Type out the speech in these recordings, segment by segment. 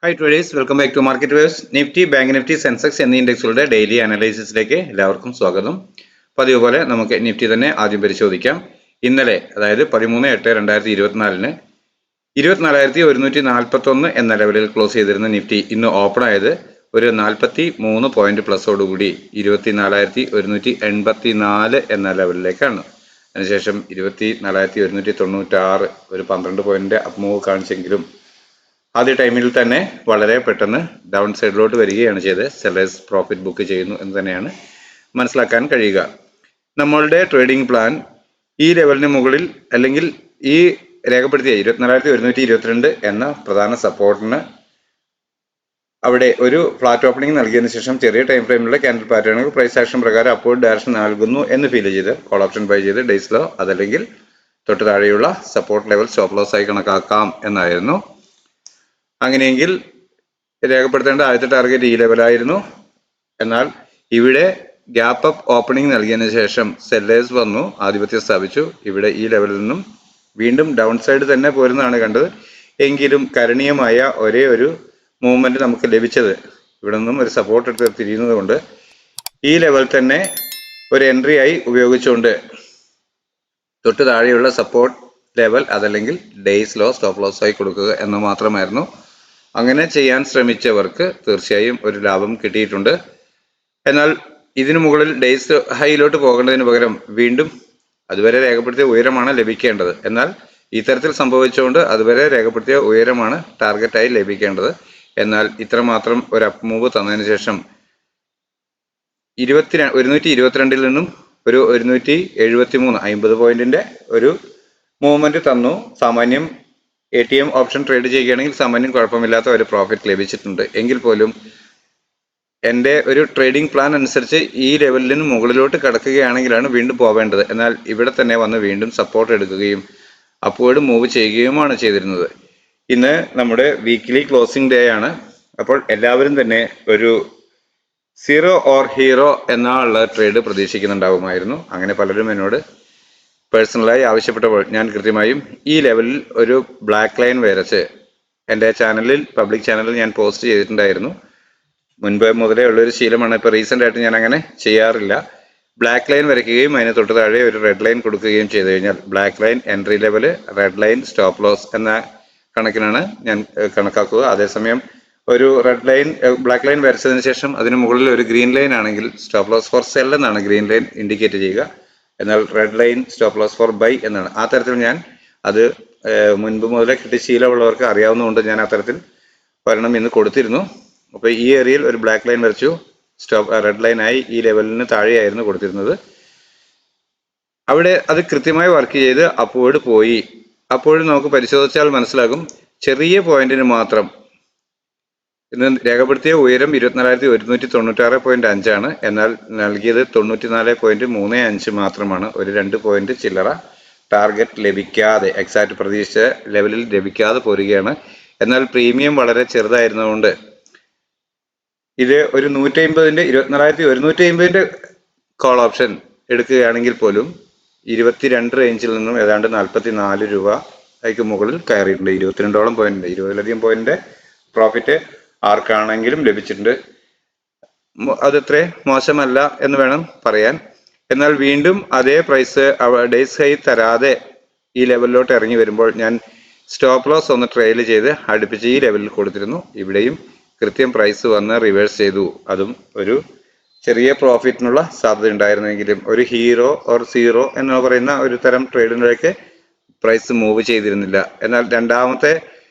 Hi traders, welcome back to Market Waves. Nifty, Bank Nifty, Sensex എന്നീ ഇൻഡെക്സുകളുടെ daily അനാലിസിസിലേക്ക് എല്ലാവർക്കും സ്വാഗതം. പതിവ് പോലെ നമുക്ക് നിഫ്റ്റി തന്നെ ആദ്യം പരിശോധിക്കാം. ഇന്നലെ അതായത് 13/8/2024 24,141 എന്ന ലെവലിൽ ക്ലോസ് ചെയ്തിരുന്ന നിഫ്റ്റി ഇന്ന് ഓപ്പൺ ആയത് ഒരു 43 പോയിന്റ് പ്ലസോടുകൂടി 24,184 എന്ന ലെവലിലേക്കാണ്. അതിനുശേഷം 24,196 ഒരു 12 പോയിന്റ് അപ്പ് മൂവ് കാണിച്ചെങ്കിലും ആദ്യ ടൈമിൽ തന്നെ വളരെ പെട്ടെന്ന് ഡൗൺ സൈഡിലോട്ട് വരികയാണ് ചെയ്തത്. സെല്ലേഴ്സ് പ്രോഫിറ്റ് ബുക്ക് ചെയ്യുന്നു എന്ന് തന്നെയാണ് മനസ്സിലാക്കാൻ കഴിയുക. നമ്മളുടെ ട്രേഡിംഗ് പ്ലാൻ ഈ ലെവലിന് മുകളിൽ അല്ലെങ്കിൽ ഈ രേഖപ്പെടുത്തിയ 24,122 എന്ന പ്രധാന സപ്പോർട്ടിന് അവിടെ ഒരു ഫ്ലാറ്റ് ഓപ്പണിംഗ് നൽകിയതിനു ശേഷം ചെറിയ ടൈം ഫ്രെയിമിലുള്ള ക്യാൻഡിൽ പാറ്റേണുകൾ പ്രൈസ് ആക്ഷൻ പ്രകാരം അപ്വേർഡ് ഡയറക്ഷൻ നൽകുന്നു എന്ന് ഫീൽ ചെയ്ത് കോൾ ഓപ്ഷൻ ബൈ ചെയ്ത് ഡേയ്സിലോ അതല്ലെങ്കിൽ തൊട്ട് താഴെയുള്ള സപ്പോർട്ട് ലെവൽ സ്റ്റോപ്പ് ലോസ് ആയി കണക്കാക്കാം എന്നായിരുന്നു. അങ്ങനെയെങ്കിൽ രേഖപ്പെടുത്തേണ്ട ആദ്യത്തെ ടാർഗറ്റ് ഈ ലെവലായിരുന്നു. എന്നാൽ ഇവിടെ ഗ്യാപ്പ് അപ്പ് ഓപ്പണിംഗ് നൽകിയതിനു ശേഷം സെല്ലേഴ്സ് വന്നു, ആധിപത്യം സ്ഥാപിച്ചു. ഇവിടെ ഈ ലെവലിൽ നിന്നും വീണ്ടും ഡൗൺ സൈഡ് തന്നെ പോരുന്നതാണ് കണ്ടത്. എങ്കിലും കരണീയമായ ഒരേ ഒരു മൂവ്മെന്റ് നമുക്ക് ലഭിച്ചത് ഇവിടെ നിന്നും ഒരു സപ്പോർട്ട് എടുത്ത് തിരിയുന്നത് കൊണ്ട് ഈ ലെവൽ തന്നെ ഒരു എൻട്രി ആയി ഉപയോഗിച്ചുകൊണ്ട് തൊട്ട് താഴെയുള്ള സപ്പോർട്ട് ലെവൽ അതല്ലെങ്കിൽ ഡേയ്സ് ലോ സ്റ്റോപ്പ് ലോസ് ആയി കൊടുക്കുക എന്ന് മാത്രമായിരുന്നു. അങ്ങനെ ചെയ്യാൻ ശ്രമിച്ചവർക്ക് തീർച്ചയായും ഒരു ലാഭം കിട്ടിയിട്ടുണ്ട്. എന്നാൽ ഇതിനു മുകളിൽ ഡേയ്സ് ഹൈയിലോട്ട് പോകേണ്ടതിന് പകരം വീണ്ടും അതുവരെ രേഖപ്പെടുത്തിയ ഉയരമാണ് ലഭിക്കേണ്ടത്. എന്നാൽ ഇത്തരത്തിൽ സംഭവിച്ചുകൊണ്ട് അതുവരെ രേഖപ്പെടുത്തിയ ഉയരമാണ് ടാർഗറ്റായി ലഭിക്കേണ്ടത്. എന്നാൽ ഇത്രമാത്രം ഒരു അപ്പ് മൂവ് തന്നതിന് ശേഷം 122 നിന്നും ഒരു 173 50 പോയിന്റിന്റെ ഒരു മൂവ്മെന്റ് തന്നു. സാമാന്യം ATM ഓപ്ഷൻ ട്രേഡ് ചെയ്യുകയാണെങ്കിൽ സാമാന്യം കുഴപ്പമില്ലാത്ത ഒരു പ്രോഫിറ്റ് ലഭിച്ചിട്ടുണ്ട്. എങ്കിൽ പോലും എൻ്റെ ഒരു ട്രേഡിംഗ് പ്ലാൻ അനുസരിച്ച് ഈ ലെവലിന് മുകളിലോട്ട് കടക്കുകയാണെങ്കിലാണ് വീണ്ടും പോവേണ്ടത്. എന്നാൽ ഇവിടെ തന്നെ വന്ന് വീണ്ടും സപ്പോർട്ട് എടുക്കുകയും അപ്വേർഡ് മൂവ് ചെയ്യുകയുമാണ് ചെയ്തിരുന്നത്. ഇന്ന് നമ്മുടെ വീക്ക്ലി ക്ലോസിംഗ് ഡേ ആണ്. അപ്പോൾ എല്ലാവരും തന്നെ ഒരു 0 ഓർ ഹീറോ എന്നുള്ള ട്രേഡ് പ്രതീക്ഷിക്കുന്നുണ്ടാവുമായിരുന്നു. അങ്ങനെ പലരും എന്നോട് പേഴ്സണലായി ആവശ്യപ്പെട്ടപ്പോൾ ഞാൻ കൃത്യമായും ഈ ലെവലിൽ ഒരു ബ്ലാക്ക് ലൈൻ വരച്ച് എൻ്റെ ചാനലിൽ പബ്ലിക് ചാനലിൽ ഞാൻ പോസ്റ്റ് ചെയ്തിട്ടുണ്ടായിരുന്നു. മുൻപ് മുതലേ ഉള്ളൊരു ശീലമാണ്. ഇപ്പോൾ റീസെൻ്റ് ആയിട്ട് ഞാൻ അങ്ങനെ ചെയ്യാറില്ല. ബ്ലാക്ക് ലൈൻ വരയ്ക്കുകയും അതിന് തൊട്ട് താഴെ ഒരു റെഡ് ലൈൻ കൊടുക്കുകയും ചെയ്തു കഴിഞ്ഞാൽ black line entry level, red line stop loss എന്ന കണക്കിനാണ് ഞാൻ കണക്കാക്കുക. അതേസമയം ഒരു റെഡ് ലൈൻ ബ്ലാക്ക് ലൈൻ വരച്ചതിന് ശേഷം അതിന് മുകളിൽ ഒരു ഗ്രീൻ ലൈൻ ആണെങ്കിൽ സ്റ്റോപ്പ് ലോസ് ഫോർ സെൽ എന്നാണ് ഗ്രീൻ ലൈൻ ഇൻഡിക്കേറ്റ് ചെയ്യുക. എന്നാൽ red line stop loss for buy എന്നാണ്. ആ തരത്തിൽ ഞാൻ അത് മുൻപ് മുതലേ കിട്ടി ശീലമുള്ളവർക്ക് അറിയാവുന്നതുകൊണ്ട് ഞാൻ അത്തരത്തിൽ ഒരെണ്ണം ഇന്ന് കൊടുത്തിരുന്നു. അപ്പോൾ ഈ ഏരിയയിൽ ഒരു ബ്ലാക്ക് ലൈൻ വരച്ചു, റെഡ് ലൈൻ ആയി ഈ ലെവലിന് താഴെയായിരുന്നു കൊടുത്തിരുന്നത്. അവിടെ അത് കൃത്യമായി വർക്ക് ചെയ്ത് അപ്വേർഡ് പോയി. അപ്പോഴും നമുക്ക് പരിശോധിച്ചാൽ മനസ്സിലാകും ചെറിയ പോയിന്റിന് മാത്രം ഇന്ന് രേഖപ്പെടുത്തിയ ഉയരം 24,196.5 ആണ്. എന്നാൽ നൽകിയത് 94.35 മാത്രമാണ്. ഒരു 2 പോയിന്റ് ചില്ലറ ടാർഗറ്റ് ലഭിക്കാതെ, എക്സാക്ട് പ്രതീക്ഷിച്ച ലെവലിൽ ലഭിക്കാതെ പോരുകയാണ്. എന്നാൽ പ്രീമിയം വളരെ ചെറുതായിരുന്നതുകൊണ്ട് ഇത് ഒരു 150ന്റെ 24,150ന്റെ കോൾ ഓപ്ഷൻ എടുക്കുകയാണെങ്കിൽ പോലും 22 റേഞ്ചിൽ നിന്നും ഏതാണ്ട് 44 രൂപയ്ക്ക് മുകളിൽ കയറിയിട്ടുണ്ട്. 22ഓളം പോയിന്റ്, 20ലധികം പോയിന്റ് പ്രോഫിറ്റ് ആർക്കാണെങ്കിലും ലഭിച്ചിട്ടുണ്ട്. അതത്ര മോശമല്ല എന്ന് വേണം പറയാൻ. എന്നാൽ വീണ്ടും അതേ പ്രൈസ് ഡേയ്സ് ഹൈ തരാതെ ഈ ലെവലിലോട്ട് ഇറങ്ങി വരുമ്പോൾ ഞാൻ സ്റ്റോപ്പ് ലോസ് ഒന്ന് ട്രെയിൽ ചെയ്ത് അടുപ്പിച്ച് ഈ ലെവലിൽ കൊടുത്തിരുന്നു. ഇവിടെയും കൃത്യം പ്രൈസ് വന്ന് റിവേഴ്സ് ചെയ്തു. അതും ഒരു ചെറിയ പ്രോഫിറ്റിനുള്ള സാധ്യത ഉണ്ടായിരുന്നെങ്കിലും ഒരു ഹീറോ ഓർ സീറോ എന്ന് പറയുന്ന ഒരു തരം ട്രേഡിലേക്ക് പ്രൈസ് മൂവ് ചെയ്തിരുന്നില്ല. എന്നാൽ രണ്ടാമത്തെ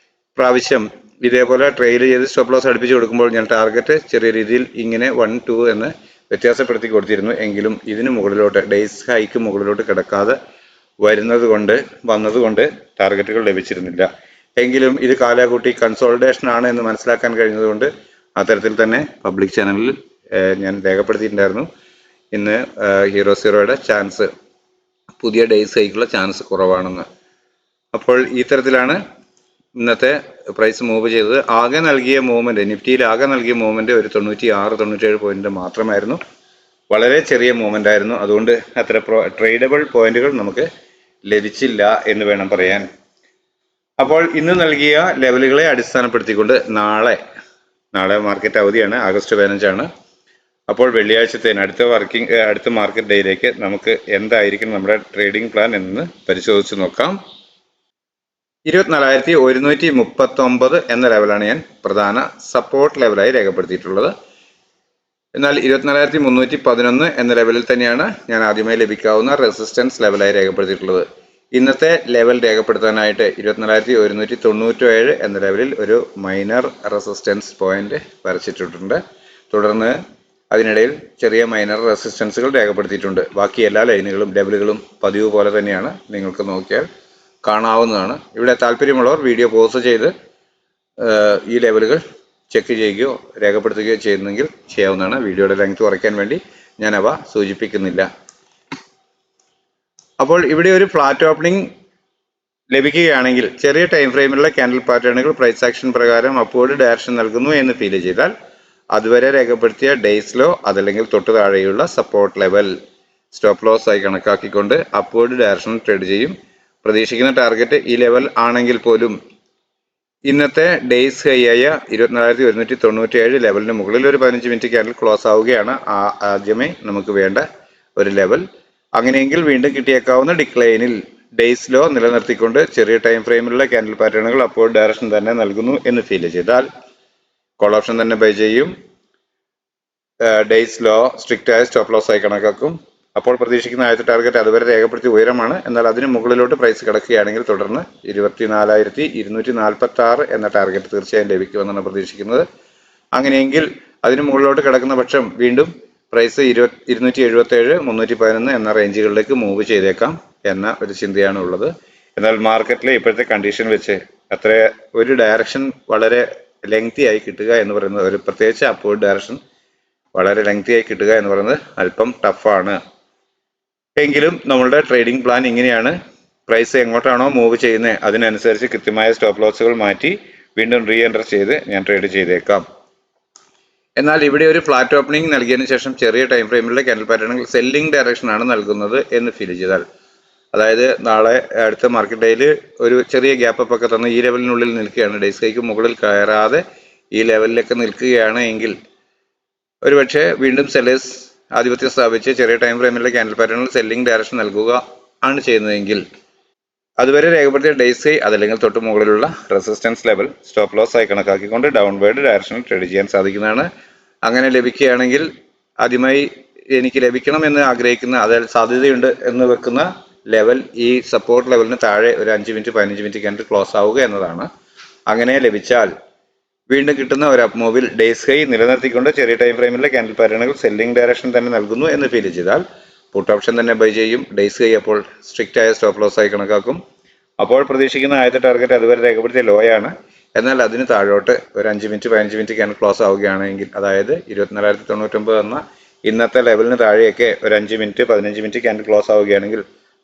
പ്രാവശ്യം ഇതേപോലെ ട്രെയിൽ ചെയ്ത് സ്റ്റോപ്പ് ലോസ് അടുപ്പിച്ച് കൊടുക്കുമ്പോൾ ഞാൻ ടാർഗറ്റ് ചെറിയ രീതിയിൽ ഇങ്ങനെ 1, 2 എന്ന് വ്യത്യാസപ്പെടുത്തി കൊടുത്തിരുന്നു. എങ്കിലും ഇതിന് മുകളിലോട്ട് ഡേയ്സ് ഹൈക്ക് മുകളിലോട്ട് കിടക്കാതെ വന്നതുകൊണ്ട് ടാർഗറ്റുകൾ ലഭിച്ചിരുന്നില്ല. എങ്കിലും ഇത് കാലാകൂട്ടി കൺസോളിഡേഷൻ ആണ് എന്ന് മനസ്സിലാക്കാൻ കഴിഞ്ഞതുകൊണ്ട് അത്തരത്തിൽ തന്നെ പബ്ലിക് ചാനലിൽ ഞാൻ രേഖപ്പെടുത്തിയിട്ടുണ്ടായിരുന്നു. ഇന്ന് ഹീറോ സീറോയുടെ ചാൻസ്, പുതിയ ഡേയ്സ് ഹൈക്കുള്ള ചാൻസ് കുറവാണെന്ന്. അപ്പോൾ ഈ തരത്തിലാണ് ഇന്നത്തെ പ്രൈസ് മൂവ് ചെയ്തത്. ആകെ നൽകിയ മൂവ്മെന്റ്, നിഫ്റ്റിയിൽ ആകെ നൽകിയ മൂവ്മെന്റ് ഒരു 96-97 പോയിന്റ് മാത്രമായിരുന്നു. വളരെ ചെറിയ മൂവ്മെന്റ് ആയിരുന്നു. അതുകൊണ്ട് അത്ര ട്രേഡബിൾ പോയിന്റുകൾ നമുക്ക് ലഭിച്ചില്ല എന്ന് വേണം പറയാൻ. അപ്പോൾ ഇന്ന് നൽകിയ ലെവലുകളെ അടിസ്ഥാനപ്പെടുത്തിക്കൊണ്ട് നാളെ മാർക്കറ്റ് അവധിയാണ്, ആഗസ്റ്റ് 15 അപ്പോൾ വെള്ളിയാഴ്ചത്തേന് അടുത്ത മാർക്കറ്റ് ഡേയിലേക്ക് നമുക്ക് എന്തായിരിക്കും നമ്മുടെ ട്രേഡിംഗ് പ്ലാൻ എന്ന് പരിശോധിച്ച് നോക്കാം. 24,139 എന്ന ലെവലാണ് ഞാൻ പ്രധാന സപ്പോർട്ട് ലെവലായി രേഖപ്പെടുത്തിയിട്ടുള്ളത്. എന്നാൽ 24,311 എന്ന ലെവലിൽ തന്നെയാണ് ഞാൻ ആദ്യമായി ലഭിക്കാവുന്ന റെസിസ്റ്റൻസ് ലെവലായി രേഖപ്പെടുത്തിയിട്ടുള്ളത്. ഇന്നത്തെ ലെവൽ രേഖപ്പെടുത്താനായിട്ട് 24,197 എന്ന ലെവലിൽ ഒരു മൈനർ റെസിസ്റ്റൻസ് പോയിന്റ് വരച്ചിട്ടുണ്ട്. തുടർന്ന് അതിനിടയിൽ ചെറിയ മൈനർ റെസിസ്റ്റൻസുകൾ രേഖപ്പെടുത്തിയിട്ടുണ്ട്. ബാക്കി എല്ലാ ലെവലുകളും പതിവ് പോലെ തന്നെയാണ്, നിങ്ങൾക്ക് നോക്കിയാൽ കാണാവുന്നതാണ്. ഇവിടെ താല്പര്യമുള്ളവർ വീഡിയോ പോസ് ചെയ്ത് ഈ ലെവലുകൾ ചെക്ക് ചെയ്യുകയോ രേഖപ്പെടുത്തുകയോ ചെയ്യുന്നെങ്കിൽ ചെയ്യാവുന്നതാണ്. വീഡിയോയുടെ ലെങ്ത് കുറയ്ക്കാൻ വേണ്ടി ഞാൻ അവ സൂചിപ്പിക്കുന്നില്ല. അപ്പോൾ ഇവിടെ ഒരു ഫ്ലാറ്റ് ഓപ്പണിംഗ് ലഭിക്കുകയാണെങ്കിൽ ചെറിയ ടൈം ഫ്രെയിമിലുള്ള ക്യാൻഡിൽ പാറ്റേണുകൾ പ്രൈസ് ആക്ഷൻ പ്രകാരം അപ്വേർഡ് ഡയറക്ഷൻ നൽകുന്നു എന്ന് ഫീൽ ചെയ്താൽ അതുവരെ രേഖപ്പെടുത്തിയ ഡേയ്സ് ലോ അതല്ലെങ്കിൽ തൊട്ടു താഴെയുള്ള സപ്പോർട്ട് ലെവൽ സ്റ്റോപ്പ് ലോസ് ആയി കണക്കാക്കിക്കൊണ്ട് അപ്വേർഡ് ഡയറക്ഷൻ ട്രേഡ് ചെയ്യും. പ്രതീക്ഷിക്കുന്ന ടാർഗറ്റ് ഈ ലെവൽ ആണെങ്കിൽ പോലും ഇന്നത്തെ ഡേയ്സ് ഹൈ ആയ 24,197 ലെവലിന് മുകളിൽ ഒരു 15 മിനിറ്റ് ക്യാൻഡിൽ ക്ലോസ് ആവുകയാണ് ആദ്യമേ നമുക്ക് വേണ്ട ഒരു ലെവൽ. അങ്ങനെയെങ്കിൽ വീണ്ടും കിട്ടിയേക്കാവുന്ന ഡിക്ലൈനിൽ ഡേയ്സ് ലോ നിലനിർത്തിക്കൊണ്ട് ചെറിയ ടൈം ഫ്രെയിമിലുള്ള ക്യാൻഡിൽ പാറ്റേണുകൾ അപ്വേർഡ് ഡയറക്ഷൻ തന്നെ നൽകുന്നു എന്ന് ഫീൽ ചെയ്താൽ കോൾ ഓപ്ഷൻ തന്നെ ബൈ ചെയ്യും. ഡേയ്സ് ലോ സ്ട്രിക്റ്റ് ആയ സ്റ്റോപ്പ് ലോസ് ആയി കണക്കാക്കും. അപ്പോൾ പ്രതീക്ഷിക്കുന്ന ആദ്യത്തെ ടാർഗറ്റ് അതുവരെ രേഖപ്പെടുത്തിയ ഉയരമാണ്. എന്നാൽ അതിന് മുകളിലോട്ട് പ്രൈസ് കിടക്കുകയാണെങ്കിൽ തുടർന്ന് 24,246 എന്ന ടാർഗറ്റ് തീർച്ചയായും ലഭിക്കുമെന്നാണ് പ്രതീക്ഷിക്കുന്നത്. അങ്ങനെയെങ്കിൽ അതിന് മുകളിലോട്ട് കിടക്കുന്ന പക്ഷം വീണ്ടും പ്രൈസ് 277, 311 എന്ന റേഞ്ചുകളിലേക്ക് മൂവ് ചെയ്തേക്കാം എന്ന ഒരു ചിന്തയാണ് ഉള്ളത്. എന്നാൽ മാർക്കറ്റിലെ ഇപ്പോഴത്തെ കണ്ടീഷൻ വെച്ച് അത്ര ഒരു ഡയറക്ഷൻ വളരെ ലെങ്തി ആയി കിട്ടുക എന്ന് പറയുന്നത്, ഒരു പ്രത്യേകിച്ച് അപ്വേർഡ് ഡയറക്ഷൻ വളരെ ലെങ്തി ആയി കിട്ടുക എന്ന് പറയുന്നത് അല്പം ടഫാണ്. എങ്കിലും നമ്മളുടെ ട്രേഡിംഗ് പ്ലാൻ ഇങ്ങനെയാണ്. പ്രൈസ് എങ്ങോട്ടാണോ മൂവ് ചെയ്യുന്നത് അതിനനുസരിച്ച് കൃത്യമായ സ്റ്റോപ്പ് ലോസുകൾ മാറ്റി വീണ്ടും റീ എൻറ്റർ ചെയ്ത് ഞാൻ ട്രേഡ് ചെയ്തേക്കാം. എന്നാൽ ഇവിടെ ഒരു ഫ്ലാറ്റ് ഓപ്പണിംഗ് നൽകിയതിനു ശേഷം ചെറിയ ടൈം ഫ്രെയിമിലെ ക്യാൻഡിൽ പാറ്റേണുകൾ സെല്ലിംഗ് ഡയറക്ഷൻ ആണ് നൽകുന്നത് എന്ന് ഫീൽ ചെയ്താൽ, അതായത് നാളെ അടുത്ത മാർക്കറ്റ് ഡേയിൽ ഒരു ചെറിയ ഗ്യാപ്പ് അപ്പ് ഒക്കെ തന്ന് ഈ ലെവലിനുള്ളിൽ നിൽക്കുകയാണ്, ഡേയ്സ് ഹൈക്ക് മുകളിൽ കയറാതെ ഈ ലെവലിലൊക്കെ നിൽക്കുകയാണ് എങ്കിൽ ഒരുപക്ഷെ വീണ്ടും സെല്ലേഴ്സ് ആധിപത്യം സ്ഥാപിച്ച് ചെറിയ ടൈം ഫ്രെയിമിലെ ക്യാൻഡിൽ പാറ്റേണുകൾ സെല്ലിംഗ് ഡയറക്ഷൻ നൽകുക ആണ് ചെയ്യുന്നതെങ്കിൽ അതുവരെ രേഖപ്പെടുത്തിയ ഡേയ്സ് ഹൈ അതല്ലെങ്കിൽ തൊട്ട് മുകളിലുള്ള റെസിസ്റ്റൻസ് ലെവൽ സ്റ്റോപ്പ് ലോസ് ആയി കണക്കാക്കിക്കൊണ്ട് ഡൗൺവേർഡ് ഡയറക്ഷനിൽ ട്രേഡ് ചെയ്യാൻ സാധിക്കുന്നതാണ്. അങ്ങനെ ലഭിക്കുകയാണെങ്കിൽ ആദ്യമായി എനിക്ക് ലഭിക്കണമെന്ന് ആഗ്രഹിക്കുന്ന, അതായത് സാധ്യതയുണ്ട് എന്ന് വെക്കുന്ന ലെവൽ ഈ സപ്പോർട്ട് ലെവലിന് താഴെ ഒരു 5 മിനിറ്റ് 15 മിനിറ്റ് ക്യാൻഡിൽ ക്ലോസ് ആവുക എന്നതാണ്. അങ്ങനെ ലഭിച്ചാൽ വീണ്ടും കിട്ടുന്ന ഒരു അപ്പ് മൂവിൽ ഡേയ്സ് ഹൈ നിലനിർത്തിക്കൊണ്ട് ചെറിയ ടൈം ഫ്രെയിമിലെ ക്യാൻഡിൽ പാറ്റേണുകൾ സെല്ലിംഗ് ഡയറക്ഷൻ തന്നെ നൽകുന്നു എന്ന് ഫീൽ ചെയ്താൽ പുട്ട് ഓപ്ഷൻ തന്നെ ബൈ ചെയ്യും. ഡേയ്സ് ഹൈ അപ്പോൾ സ്ട്രിക്റ്റ് ആയ സ്റ്റോപ്പ് ലോസ് ആയി കണക്കാക്കും. അപ്പോൾ പ്രതീക്ഷിക്കുന്ന ആദ്യത്തെ ടാർഗറ്റ് അതുവരെ രേഖപ്പെടുത്തിയ ലോ ആണ്. എന്നാൽ അതിന് താഴോട്ട് ഒരു 5 മിനിറ്റ് 15 മിനിറ്റ് ക്യാൻഡിൽ ക്ലോസ് ആവുകയാണെങ്കിൽ, അതായത് 24,099 എന്ന ഇന്നത്തെ ലെവലിന് താഴെയൊക്കെ ഒരു 5 മിനിറ്റ് 15 മിനിറ്റ് ക്യാൻഡിൽ ക്ലോസ് ആവുകയാണെങ്കിൽ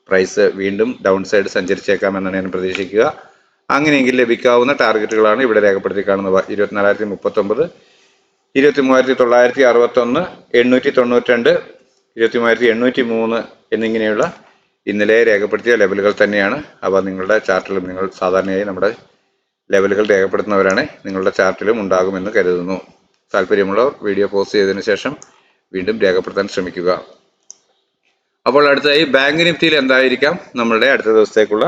പ്രൈസ് വീണ്ടും ഡൗൺ സൈഡ് സഞ്ചരിച്ചേക്കാം എന്നാണ് ഞാൻ പ്രതീക്ഷിക്കുക. അങ്ങനെയെങ്കിൽ ലഭിക്കാവുന്ന ടാർഗറ്റുകളാണ് ഇവിടെ രേഖപ്പെടുത്തി കാണുന്നവ. 24,039, 23,961, 892, 23,803 എന്നിങ്ങനെയുള്ള ഇന്നലെ രേഖപ്പെടുത്തിയ ലെവലുകൾ തന്നെയാണ്. അവ നിങ്ങളുടെ ചാർട്ടിലും, നിങ്ങൾ സാധാരണയായി നമ്മുടെ ലെവലുകൾ രേഖപ്പെടുത്തുന്നവരാണ്, നിങ്ങളുടെ ചാർട്ടിലും ഉണ്ടാകുമെന്ന് കരുതുന്നു. താല്പര്യമുള്ളവർ വീഡിയോ പോസ്റ്റ് ചെയ്തതിനു ശേഷം വീണ്ടും രേഖപ്പെടുത്താൻ ശ്രമിക്കുക. അപ്പോൾ അടുത്തതായി ബാങ്ക് നിഫ്റ്റിയിൽ എന്തായിരിക്കാം നമ്മളുടെ അടുത്ത ദിവസത്തേക്കുള്ള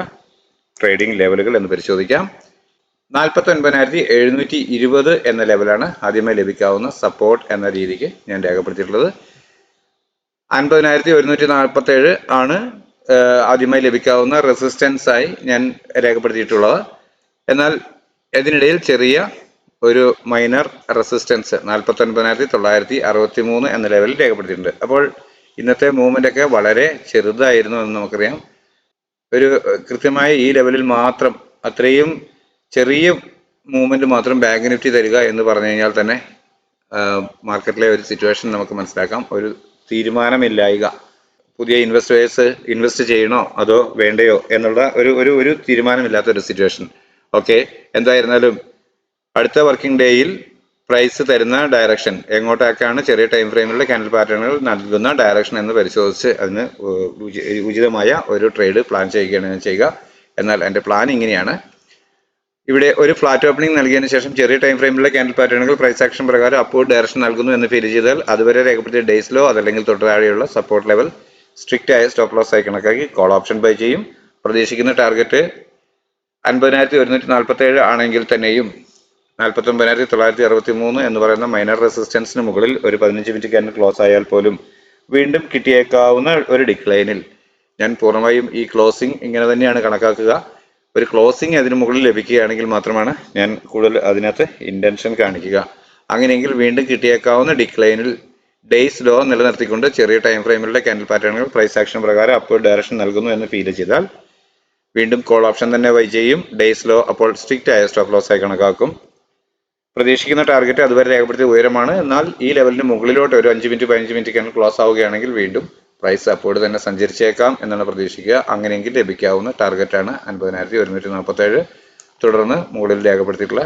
ട്രേഡിംഗ് ലെവലുകൾ എന്ന് പരിശോധിക്കാം. 49,720 എന്ന ലെവലാണ് ആദ്യമായി ലഭിക്കാവുന്ന സപ്പോർട്ട് എന്ന രീതിക്ക് ഞാൻ രേഖപ്പെടുത്തിയിട്ടുള്ളത്. 50,147 ആണ് ആദ്യമായി ലഭിക്കാവുന്ന റെസിസ്റ്റൻസ് ആയി ഞാൻ രേഖപ്പെടുത്തിയിട്ടുള്ളത്. എന്നാൽ ഇതിനിടയിൽ ചെറിയ ഒരു മൈനർ റെസിസ്റ്റൻസ് 49,963 എന്ന ലെവലിൽ രേഖപ്പെടുത്തിയിട്ടുണ്ട്. അപ്പോൾ ഇന്നത്തെ മൂവ്മെന്റ് ഒക്കെ വളരെ ചെറുതായിരുന്നു എന്ന് നമുക്കറിയാം. ഒരു കൃത്യമായ ഈ ലെവലിൽ മാത്രം, അത്രയും ചെറിയ മൂവ്മെന്റ് മാത്രം ബാങ്ക് നിഫ്റ്റി തരിക എന്ന് പറഞ്ഞു കഴിഞ്ഞാൽ തന്നെ മാർക്കറ്റിലെ ഒരു സിറ്റുവേഷൻ നമുക്ക് മനസ്സിലാക്കാം. ഒരു തീരുമാനമില്ലായ്ക, പുതിയ ഇൻവെസ്റ്റേഴ്സ് ഇൻവെസ്റ്റ് ചെയ്യണോ അതോ വേണ്ടയോ എന്നുള്ള ഒരു തീരുമാനമില്ലാത്ത ഒരു സിറ്റുവേഷൻ. ഓക്കെ, എന്തായിരുന്നാലും അടുത്ത വർക്കിംഗ് ഡേയിൽ പ്രൈസ് തരുന്ന ഡയറക്ഷൻ എങ്ങോട്ടേക്കാണ് ചെറിയ ടൈം ഫ്രെയിമിലുള്ള ക്യാൻഡിൽ പാറ്റേണുകൾ നൽകുന്ന ഡയറക്ഷൻ എന്ന് പരിശോധിച്ച് അതിന് ഉചിതമായ ഒരു ട്രേഡ് പ്ലാൻ ചെയ്യുകയാണ് ഞാൻ ചെയ്യുക. എന്നാൽ എൻ്റെ പ്ലാൻ ഇങ്ങനെയാണ്. ഇവിടെ ഒരു ഫ്ലാറ്റ് ഓപ്പണിംഗ് നൽകിയതിനു ശേഷം ചെറിയ ടൈം ഫ്രെയിമിലെ ക്യാൻഡിൽ പാറ്റേണുകൾ പ്രൈസ് ആക്ഷൻ പ്രകാരം അപ്വേർഡ് ഡയറക്ഷൻ നൽകുന്നു എന്ന് ഫീൽ ചെയ്താൽ അതുവരെ രേഖപ്പെടുത്തിയ ഡേയ്സ് ലോ അതല്ലെങ്കിൽ തൊട്ട് താഴെയുള്ള സപ്പോർട്ട് ലെവൽ സ്ട്രിക്റ്റ് ആയ സ്റ്റോപ്പ് ലോസ് ആയി കണക്കാക്കി കോൾ ഓപ്ഷൻ ബൈ ചെയ്യും. പ്രതീക്ഷിക്കുന്ന ടാർഗറ്റ് 50,147 ആണെങ്കിൽ തന്നെയും 49,963 എന്ന് പറയുന്ന മൈനർ റെസിസ്റ്റൻസിന് മുകളിൽ ഒരു 15 മിനിറ്റ് ക്യാൻഡിൽ ക്ലോസ് ആയാൽ പോലും വീണ്ടും കിട്ടിയേക്കാവുന്ന ഒരു ഡിക്ലൈനിൽ ഞാൻ പൂർണ്ണമായും ഈ ക്ലോസിംഗ് ഇങ്ങനെ തന്നെയാണ് കണക്കാക്കുക. ഒരു ക്ലോസിംഗ് അതിന് മുകളിൽ ലഭിക്കുകയാണെങ്കിൽ മാത്രമാണ് ഞാൻ കൂടുതൽ അതിനകത്ത് ഇന്റൻഷൻ കാണിക്കുക. അങ്ങനെയെങ്കിൽ വീണ്ടും കിട്ടിയേക്കാവുന്ന ഡിക്ലൈനിൽ ഡേയ്സ് ലോ നിലനിർത്തിക്കൊണ്ട് ചെറിയ ടൈം ഫ്രെയിമിലുള്ള ക്യാൻഡിൽ പാറ്റേണുകൾ പ്രൈസ് ആക്ഷൻ പ്രകാരം അപ്വേർഡ് ഡയറക്ഷൻ നൽകുന്നു എന്ന് ഫീൽ ചെയ്താൽ വീണ്ടും കോൾ ഓപ്ഷൻ തന്നെ ബൈ ചെയ്യും. ഡേയ്സ് ലോ അപ്പോൾ സ്ട്രിക്റ്റ് ആയ സ്റ്റോപ്പ് ലോസ് ആയി കണക്കാക്കും. പ്രതീക്ഷിക്കുന്ന ടാർഗറ്റ് അതുവരെ രേഖപ്പെടുത്തിയ ഉയരമാണ്. എന്നാൽ ഈ ലെവലിന് മുകളിലോട്ട് ഒരു 5 മിനിറ്റ് 15 മിനിറ്റ് ക്യാൻഡിൽ ക്ലോസ് ആവുകയാണെങ്കിൽ വീണ്ടും പ്രൈസ് അപ്പോഴും തന്നെ സഞ്ചരിച്ചേക്കാം എന്നാണ് പ്രതീക്ഷിക്കുക. അങ്ങനെയെങ്കിൽ ലഭിക്കാവുന്ന ടാർഗറ്റാണ് 50,147. തുടർന്ന് മുകളിൽ രേഖപ്പെടുത്തിയിട്ടുള്ള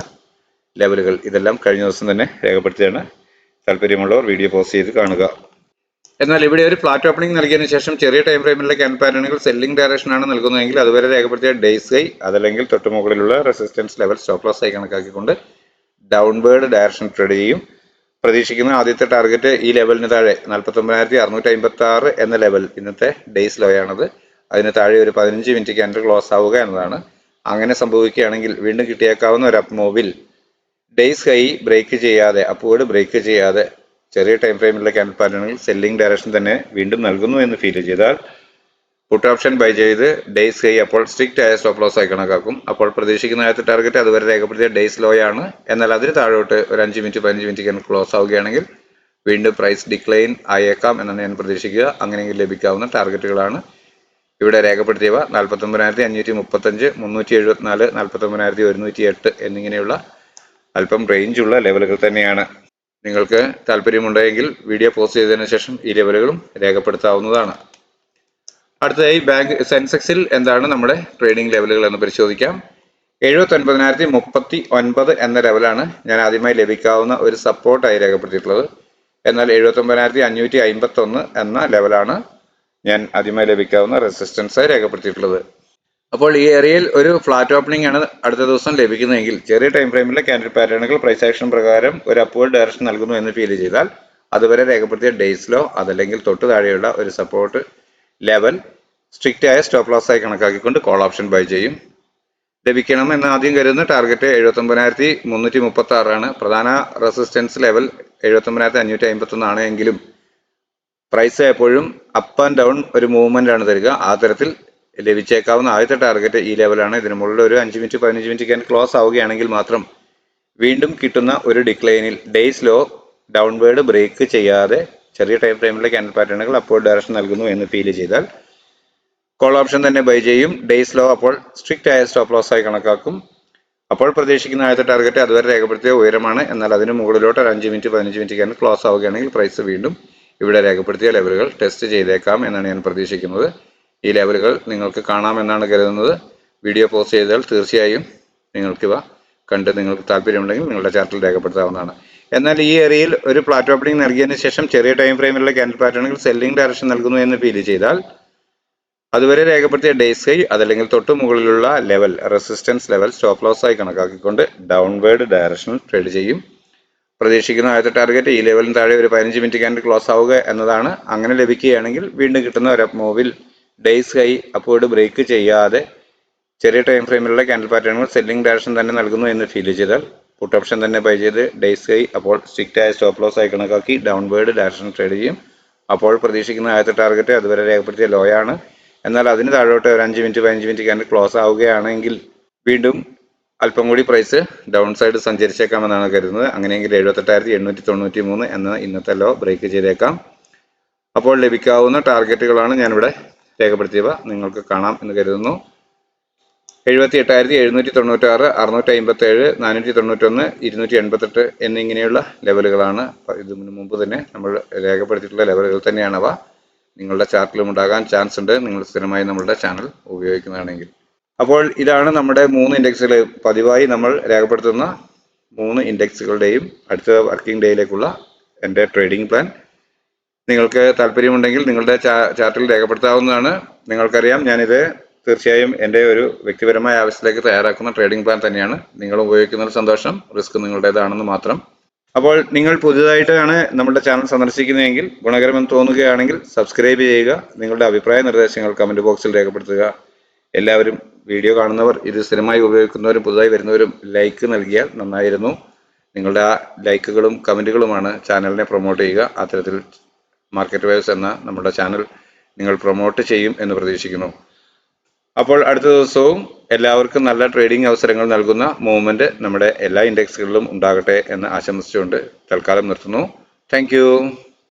ലെവലുകൾ ഇതെല്ലാം കഴിഞ്ഞ ദിവസം തന്നെ രേഖപ്പെടുത്തിയാണ്. താല്പര്യമുള്ളവർ വീഡിയോ പോസ്റ്റ് ചെയ്ത് കാണുക. എന്നാൽ ഇവിടെ ഒരു ഫ്ലാറ്റ് ഓപ്പണിംഗ് നൽകിയതിനു ശേഷം ചെറിയ ടൈം ഫ്രെയിമിലെ ക്യാൻഡിൽ പാറ്റേണുകൾ സെല്ലിംഗ് ഡയറക്ഷൻ ആണ് നൽകുന്നതെങ്കിൽ അതുവരെ രേഖപ്പെടുത്തിയ ഡേയ്സ് ഹൈ അതല്ലെങ്കിൽ തൊട്ട് മുകളിലുള്ള റെസിസ്റ്റൻസ് ലെവൽ സ്റ്റോപ്പ് ലോസ് ആയി കണക്കാക്കിക്കൊണ്ട് ഡൗൺവേർഡ് ഡയറക്ഷൻ ട്രേഡ് ചെയ്യും. പ്രതീക്ഷിക്കുന്ന ആദ്യത്തെ ടാർഗറ്റ് ഈ ലെവലിന് താഴെ 49,656 എന്ന ലെവൽ ഇന്നത്തെ ഡേയ്സ് ലോയാണത്. അതിന് താഴെ ഒരു 15 മിനിറ്റ് ക്യാൻഡിൽ ക്ലോസ് ആവുക എന്നതാണ്. അങ്ങനെ സംഭവിക്കുകയാണെങ്കിൽ വീണ്ടും കിട്ടിയേക്കാവുന്ന ഒരു അപ്പ് മൂവിൽ ഡേയ്സ് ഹൈ ബ്രേക്ക് ചെയ്യാതെ അപ്വേർഡ് ബ്രേക്ക് ചെയ്യാതെ ചെറിയ ടൈം ഫ്രെയിമിലുള്ള ക്യാൻഡിൽ പാറ്റേണുകൾ സെല്ലിംഗ് ഡയറക്ഷൻ തന്നെ വീണ്ടും നൽകുന്നു എന്ന് ഫീൽ ചെയ്താൽ പുട്ട് ഓപ്ഷൻ ബൈ ചെയ്ത് ഡേയ്സ് ഹൈ അപ്പോൾ സ്ട്രിക്റ്റ് ആയ സ്റ്റോപ്പ് ലോസ് ആയി കണക്കാക്കും. അപ്പോൾ പ്രതീക്ഷിക്കുന്ന ആദ്യത്തെ ടാർഗറ്റ് അതുവരെ രേഖപ്പെടുത്തിയ ഡേയ്സ് ലോയാണ്. എന്നാൽ അതിന് താഴോട്ട് ഒരു 5 മിനിറ്റ് 15 മിനിറ്റ് ക്യാൻഡിൽ ക്ലോസ് ആവുകയാണെങ്കിൽ വീണ്ടും പ്രൈസ് ഡിക്ലൈൻ ആയേക്കാം എന്നാണ് ഞാൻ പ്രതീക്ഷിക്കുക. അങ്ങനെയെങ്കിൽ ലഭിക്കാവുന്ന ടാർഗറ്റുകളാണ് ഇവിടെ രേഖപ്പെടുത്തിയവ. 49,535, 374, 49,108 എന്നിങ്ങനെയുള്ള അല്പം റേഞ്ചുള്ള ലെവലുകൾ തന്നെയാണ്. നിങ്ങൾക്ക് താല്പര്യമുണ്ടെങ്കിൽ വീഡിയോ പോസ്റ്റ് ചെയ്തതിനു ശേഷം ഈ ലെവലുകളും രേഖപ്പെടുത്താവുന്നതാണ്. അടുത്തതായി ബാങ്ക് സെൻസെക്സിൽ എന്താണ് നമ്മുടെ ട്രേഡിംഗ് ലെവലുകൾ എന്ന് പരിശോധിക്കാം. 79,039 എന്ന ലെവലാണ് ഞാൻ ആദ്യമായി ലഭിക്കാവുന്ന ഒരു സപ്പോർട്ടായി രേഖപ്പെടുത്തിയിട്ടുള്ളത്. എന്നാൽ 79,551 എന്ന ലെവലാണ് ഞാൻ ആദ്യമായി ലഭിക്കാവുന്ന റെസിസ്റ്റൻസായി രേഖപ്പെടുത്തിയിട്ടുള്ളത്. അപ്പോൾ ഈ ഏരിയയിൽ ഒരു ഫ്ലാറ്റ് ഓപ്പണിംഗ് ആണ് അടുത്ത ദിവസം ലഭിക്കുന്നതെങ്കിൽ ചെറിയ ടൈം ഫ്രെയിമിലെ ക്യാൻഡിൽ പാറ്റേണുകൾ പ്രൈസ് ആക്ഷൻ പ്രകാരം ഒരു അപ്വേർഡ് ഡയറക്ഷൻ നൽകുന്നു എന്ന് ഫീൽ ചെയ്താൽ അതുവരെ രേഖപ്പെടുത്തിയ ഡേയ്സ് ലോ അതല്ലെങ്കിൽ തൊട്ട് താഴെയുള്ള ഒരു സപ്പോർട്ട് ലെവൽ സ്ട്രിക്റ്റ് ആയ സ്റ്റോപ്പ് ലോസ് ആയി കണക്കാക്കിക്കൊണ്ട് കോൾ ഓപ്ഷൻ ബൈ ചെയ്യും. ലഭിക്കണം എന്ന് ആദ്യം കരുതുന്ന ടാർഗറ്റ് 79,336 ആണ്. പ്രധാന റെസിസ്റ്റൻസ് ലെവൽ 79,551 ആണ്. എങ്കിലും പ്രൈസ് എപ്പോഴും അപ്പ് ആൻഡ് ഡൗൺ ഒരു മൂവ്മെന്റ് ആണ് തരിക. ആ തരത്തിൽ ലഭിച്ചേക്കാവുന്ന ആദ്യത്തെ ടാർഗറ്റ് ഈ ലെവലാണ്. ഇതിന് മുകളിൽ ഒരു 5 മിനിറ്റ് 15 മിനിറ്റ് ക്യാൻഡിൽ ക്ലോസ് ആവുകയാണെങ്കിൽ മാത്രം വീണ്ടും കിട്ടുന്ന ഒരു ഡിക്ലൈനിൽ ഡേയ്സ് ലോ ഡൗൺവേർഡ് ബ്രേക്ക് ചെയ്യാതെ ചെറിയ ടൈം ഫ്രെയിമിലെ ക്യാൻഡിൽ പാറ്റേണുകൾ അപ്വേർഡ് ഡയറക്ഷൻ നൽകുന്നു എന്ന് ഫീൽ ചെയ്താൽ കോൾ ഓപ്ഷൻ തന്നെ ബൈ ചെയ്യും. ഡേയ്സ് ലോ അപ്പോൾ സ്ട്രിക്റ്റ് ആയ സ്റ്റോപ്പ് ലോസ് ആയി കണക്കാക്കും. അപ്പോൾ പ്രതീക്ഷിക്കുന്ന ആദ്യത്തെ ടാർഗറ്റ് അതുവരെ രേഖപ്പെടുത്തിയ ഉയരമാണ്. എന്നാൽ അതിന് മുകളിലോട്ട് ഒരു 5 മിനിറ്റ് 15 മിനിറ്റ് ക്യാൻഡിൽ ക്ലോസ് ആവുകയാണെങ്കിൽ പ്രൈസ് വീണ്ടും ഇവിടെ രേഖപ്പെടുത്തിയ ലെവലുകൾ ടെസ്റ്റ് ചെയ്തേക്കാം എന്നാണ് ഞാൻ പ്രതീക്ഷിക്കുന്നത്. ഈ ലെവലുകൾ നിങ്ങൾക്ക് കാണാമെന്നാണ് കരുതുന്നത്. വീഡിയോ പോസ്റ്റ് ചെയ്താൽ തീർച്ചയായും നിങ്ങൾക്കിവ കണ്ട് നിങ്ങൾക്ക് താല്പര്യമുണ്ടെങ്കിൽ നിങ്ങളുടെ ചാർട്ടിൽ രേഖപ്പെടുത്താവുന്നതാണ്. എന്നാൽ ഈ ഏരിയയിൽ ഒരു ഫ്ലാറ്റ് ഓപ്പണിംഗ് നൽകിയതിനു ശേഷം ചെറിയ ടൈം ഫ്രെയിമിലുള്ള ക്യാൻഡിൽ പാറ്റേണുകൾ സെല്ലിംഗ് ഡയറക്ഷൻ നൽകുന്നു എന്ന് ഫീൽ ചെയ്താൽ അതുവരെ രേഖപ്പെടുത്തിയ ഡേയ്സ് ഹൈ അതല്ലെങ്കിൽ തൊട്ട് മുകളിലുള്ള level resistance level stop loss ആയി കണക്കാക്കിക്കൊണ്ട് ഡൗൺവേർഡ് ഡയറക്ഷനിൽ ട്രേഡ് ചെയ്യും. പ്രതീക്ഷിക്കുന്ന ആദ്യത്തെ ടാർഗറ്റ് ഈ ലെവലിന് താഴെ ഒരു 15 മിനിറ്റ് ക്യാൻഡിൽ ക്ലോസ് ആവുക എന്നതാണ്. അങ്ങനെ ലഭിക്കുകയാണെങ്കിൽ വീണ്ടും കിട്ടുന്ന ഒരു അപ്പ് മൂവിൽ ഡേയ്സ് ഹൈ അപ്വേർഡ് ബ്രേക്ക് ചെയ്യാതെ ചെറിയ ടൈം ഫ്രെയിമിലുള്ള ക്യാൻഡിൽ പാറ്റേണുകൾ സെല്ലിംഗ് ഡയറക്ഷൻ തന്നെ നൽകുന്നു എന്ന് ഫീൽ ചെയ്താൽ പുട്ട് ഓപ്ഷൻ തന്നെ ബൈ ചെയ്ത് ഡേയ്സ് ഹൈ അപ്പോൾ സ്ട്രിക്റ്റ് ആയ സ്റ്റോപ്പ് ലോസ് ആയി കണക്കാക്കി ഡൗൺവേർഡ് ഡയറക്ഷൻ ട്രേഡ് ചെയ്യും. അപ്പോൾ പ്രതീക്ഷിക്കുന്ന ആദ്യത്തെ ടാർഗറ്റ് അതുവരെ രേഖപ്പെടുത്തിയ ലോയാണ്. എന്നാൽ അതിന് താഴോട്ട് ഒരു 5 മിനിറ്റ് 15 മിനിറ്റ് ക്യാൻഡിൽ ക്ലോസ് ആവുകയാണെങ്കിൽ വീണ്ടും അല്പം കൂടി പ്രൈസ് ഡൗൺ സൈഡ് സഞ്ചരിച്ചേക്കാമെന്നാണ് കരുതുന്നത്. അങ്ങനെയെങ്കിൽ 78,893 എന്ന ഇന്നത്തെ ലോ ബ്രേക്ക് ചെയ്തേക്കാം. അപ്പോൾ ലഭിക്കാവുന്ന ടാർഗറ്റുകളാണ് ഞാനിവിടെ രേഖപ്പെടുത്തിയവ. നിങ്ങൾക്ക് കാണാം എന്ന് കരുതുന്നു. 78,796, 657, 491, 288 എന്നിങ്ങനെയുള്ള ലെവലുകളാണ്. ഇതിനു മുമ്പ് തന്നെ നമ്മൾ രേഖപ്പെടുത്തിയിട്ടുള്ള ലെവലുകൾ തന്നെയാണ് അവ. നിങ്ങളുടെ ചാർട്ടിലും ഉണ്ടാകാൻ ചാൻസ് ഉണ്ട് നിങ്ങൾ സ്ഥിരമായി നമ്മളുടെ ചാനൽ ഉപയോഗിക്കുന്നതാണെങ്കിൽ. അപ്പോൾ ഇതാണ് നമ്മുടെ 3 ഇൻഡെക്സുകൾ. പതിവായി നമ്മൾ രേഖപ്പെടുത്തുന്ന 3 ഇൻഡെക്സുകളുടെയും അടുത്ത വർക്കിംഗ് ഡേയിലേക്കുള്ള എൻ്റെ ട്രേഡിംഗ് പ്ലാൻ. നിങ്ങൾക്ക് താല്പര്യമുണ്ടെങ്കിൽ നിങ്ങളുടെ ചാർട്ടിൽ രേഖപ്പെടുത്താവുന്നതാണ്. നിങ്ങൾക്കറിയാം ഞാനിത് തീർച്ചയായും എൻ്റെ ഒരു വ്യക്തിപരമായ ആവശ്യത്തിലേക്ക് തയ്യാറാക്കുന്ന ട്രേഡിംഗ് പ്ലാൻ തന്നെയാണ്. നിങ്ങൾ ഉപയോഗിക്കുന്നതിൽ സന്തോഷം, റിസ്ക് നിങ്ങളുടേതാണെന്ന് മാത്രം. അപ്പോൾ നിങ്ങൾ പുതുതായിട്ടാണ് നമ്മുടെ ചാനൽ സന്ദർശിക്കുന്നതെങ്കിൽ, ഗുണകരമെന്ന് തോന്നുകയാണെങ്കിൽ സബ്സ്ക്രൈബ് ചെയ്യുക. നിങ്ങളുടെ അഭിപ്രായ നിർദ്ദേശങ്ങൾ കമൻറ്റ് ബോക്സിൽ രേഖപ്പെടുത്തുക. എല്ലാവരും വീഡിയോ കാണുന്നവർ, ഇത് സ്ഥിരമായി ഉപയോഗിക്കുന്നവരും പുതുതായി വരുന്നവരും ലൈക്ക് നൽകിയാൽ നന്നായിരുന്നു. നിങ്ങളുടെ ആ ലൈക്കുകളും കമൻറ്റുകളുമാണ് ചാനലിനെ പ്രൊമോട്ട് ചെയ്യുക. അത്തരത്തിൽ മാർക്കറ്റ് വേവ്സ് എന്ന നമ്മുടെ ചാനൽ നിങ്ങൾ പ്രൊമോട്ട് ചെയ്യും എന്ന് പ്രതീക്ഷിക്കുന്നു. അപ്പോൾ അടുത്ത ദിവസവും എല്ലാവർക്കും നല്ല ട്രേഡിംഗ് അവസരങ്ങൾ നൽകുന്ന മൂവ്മെന്റ് നമ്മുടെ എല്ലാ ഇൻഡെക്സുകളിലും ഉണ്ടാകട്ടെ എന്ന് ആശംസിച്ചുകൊണ്ട് തൽക്കാലം നിർത്തുന്നു. താങ്ക്